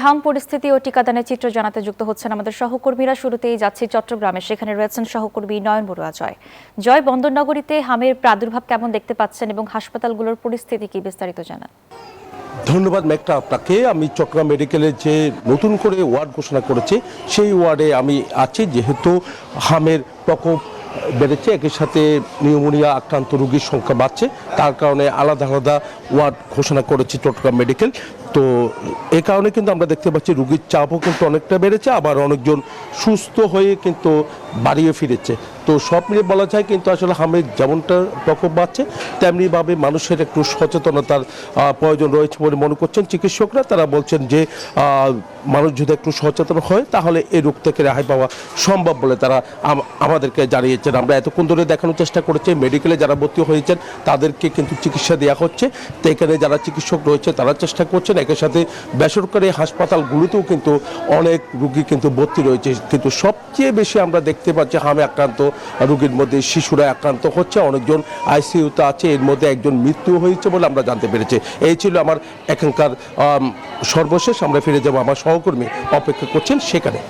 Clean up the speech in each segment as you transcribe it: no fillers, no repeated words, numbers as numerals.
হাম পরিস্থিতি ও টিকাদানের চিত্র জানাতে যুক্ত হচ্ছেন আমাদের সহকর্মীরা। শুরুতেই যাচ্ছি চট্টগ্রামে, সেখানে রয়েছেন সহকর্মী নয়ন বড়ুয়া। জয়, বন্দরনগরীতে হামের প্রাদুর্ভাব কেমন দেখতে পাচ্ছেন এবং হাসপাতালগুলোর পরিস্থিতি কি, বিস্তারিত জানান। ধন্যবাদ মেঘটা আপনাকে। আমি চট্টগ্রাম মেডিকেলের যে নতুন করে ওয়ার্ড ঘোষণা করেছে সেই ওয়ার্ডে আমি আছি, যেহেতু হামের প্রকোপ বেড়েছে, একই সাথে নিউমোনিয়া আক্রান্ত রোগীর সংখ্যা বাড়ছে, তার কারণে আলাদা আলাদা ওয়ার্ড ঘোষণা করেছে চট্টগ্রাম মেডিকেল। তো এই কারণে কিন্তু আমরা দেখতে পাচ্ছি রোগীর চাপও কিন্তু অনেকটা বেড়েছে, আবার অনেকজন সুস্থ হয়ে কিন্তু বাড়িয়ে ফিরেছে। তো সব মিলে বলা যায় কিন্তু আসলে হামের যেমনটা প্রকোপ বাড়ছে, তেমনিভাবে মানুষের একটু সচেতনতার প্রয়োজন রয়েছে বলে মনে করছেন চিকিৎসকরা। তারা বলছেন যে মানুষ যদি একটু সচেতন হয় তাহলে এই রোগ থেকে রেহাই পাওয়া সম্ভব বলে তারা আমাদেরকে জানিয়েছেন। আমরা এতক্ষণ ধরে দেখানোর চেষ্টা করেছি মেডিকেলে যারা ভর্তি হয়েছেন তাদেরকে কিন্তু চিকিৎসা দেওয়া হচ্ছে। তো এখানে যারা চিকিৎসক রয়েছে তারা চেষ্টা করছেন, একই সাথে বেসরকারি হাসপাতালগুলোতেও কিন্তু অনেক রোগী কিন্তু ভর্তি রয়েছে। কিন্তু সবচেয়ে বেশি আমরা দেখতে পাচ্ছি হামে আক্রান্ত রোগীর মধ্যে শিশুরা আক্রান্ত হচ্ছে, অনেকজন আইসিইউতে আছে, এর মধ্যে একজন মৃত্যু হয়েছে বলে আমরা জানতে পেরেছি। এই ছিল আমার এখানকার সর্বশেষ। আমরা ফিরে যাব, আমার সহকর্মী অপেক্ষা করছেন সেখানে।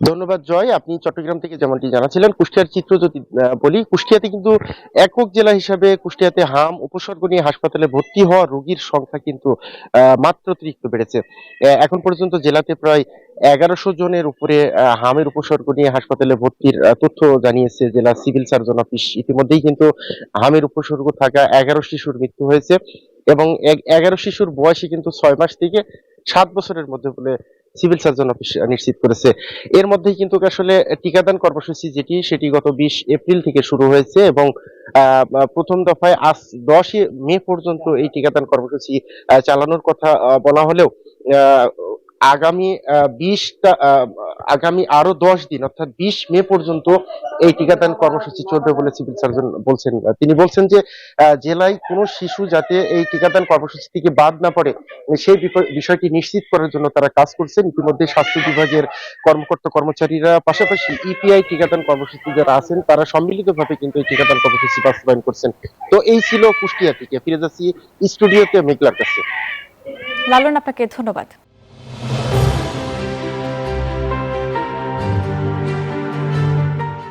ধন্যবাদ জয়। আপনি চট্টগ্রাম থেকে যেমনটি জানাছিলেন, কুষ্টিয়ার চিত্র যদি বলি, কুষ্টিয়াতে কিন্তু একক জেলা হিসাবে কুষ্টিয়াতে হাম উপসর্গ নিয়ে হাসপাতালে ভর্তি হওয়া রোগীর সংখ্যা কিন্তু মাত্রাতিরিক্ত বেড়েছে। এখন পর্যন্ত জেলাতে প্রায় 1100 জনের উপরে হামের উপসর্গ নিয়ে হাসপাতালে ভর্তির তথ্য জানিয়েছে জেলা সিভিল সার্জন অফিস। ইতিমধ্যেই কিন্তু হামের উপসর্গ থাকা 11 শিশুর মৃত্যু হয়েছে এবং 11 শিশুর বয়সী কিন্তু 6 মাস থেকে 7 বছরের মধ্যে বলে সিভিল সার্জন অফিস নিশ্চিত করেছে। এর মধ্যেই কিন্তু আসলে টিকাদান কর্মসূচি সেটি গত 20 এপ্রিল থেকে শুরু হয়েছে এবং প্রথম দফায় আজ 10 মে পর্যন্ত এই টিকাদান কর্মসূচি চালানোর কথা বলা হলেও আগামী 20 আরো 10 দিন অর্থাৎ 20 মে পর্যন্ত এই টিকাদান কর্মসূচি চলবে বলে সিভিল সার্জন বলছেন। তিনি বলছেন যে জেলায় কোনো শিশু যাতে এই টিকাদান কর্মসূচি থেকে বাদ না পড়ে সেই বিষয়টি নিশ্চিত করার জন্য তারা কাজ করছেন। ইতিমধ্যে স্বাস্থ্য বিভাগের কর্মকর্তা কর্মচারীরা পাশাপাশি ইপিআই টিকাদান কর্মসূচি যারা আছেন তারা সম্মিলিতভাবে কিন্তু এই টিকাদান কর্মসূচি বাস্তবায়ন করছেন। তো এই ছিল কুষ্টিয়া থেকে। ফিরে যাচ্ছি স্টুডিওতে মেঘলার কাছে। লালন, আপনাকে ধন্যবাদ।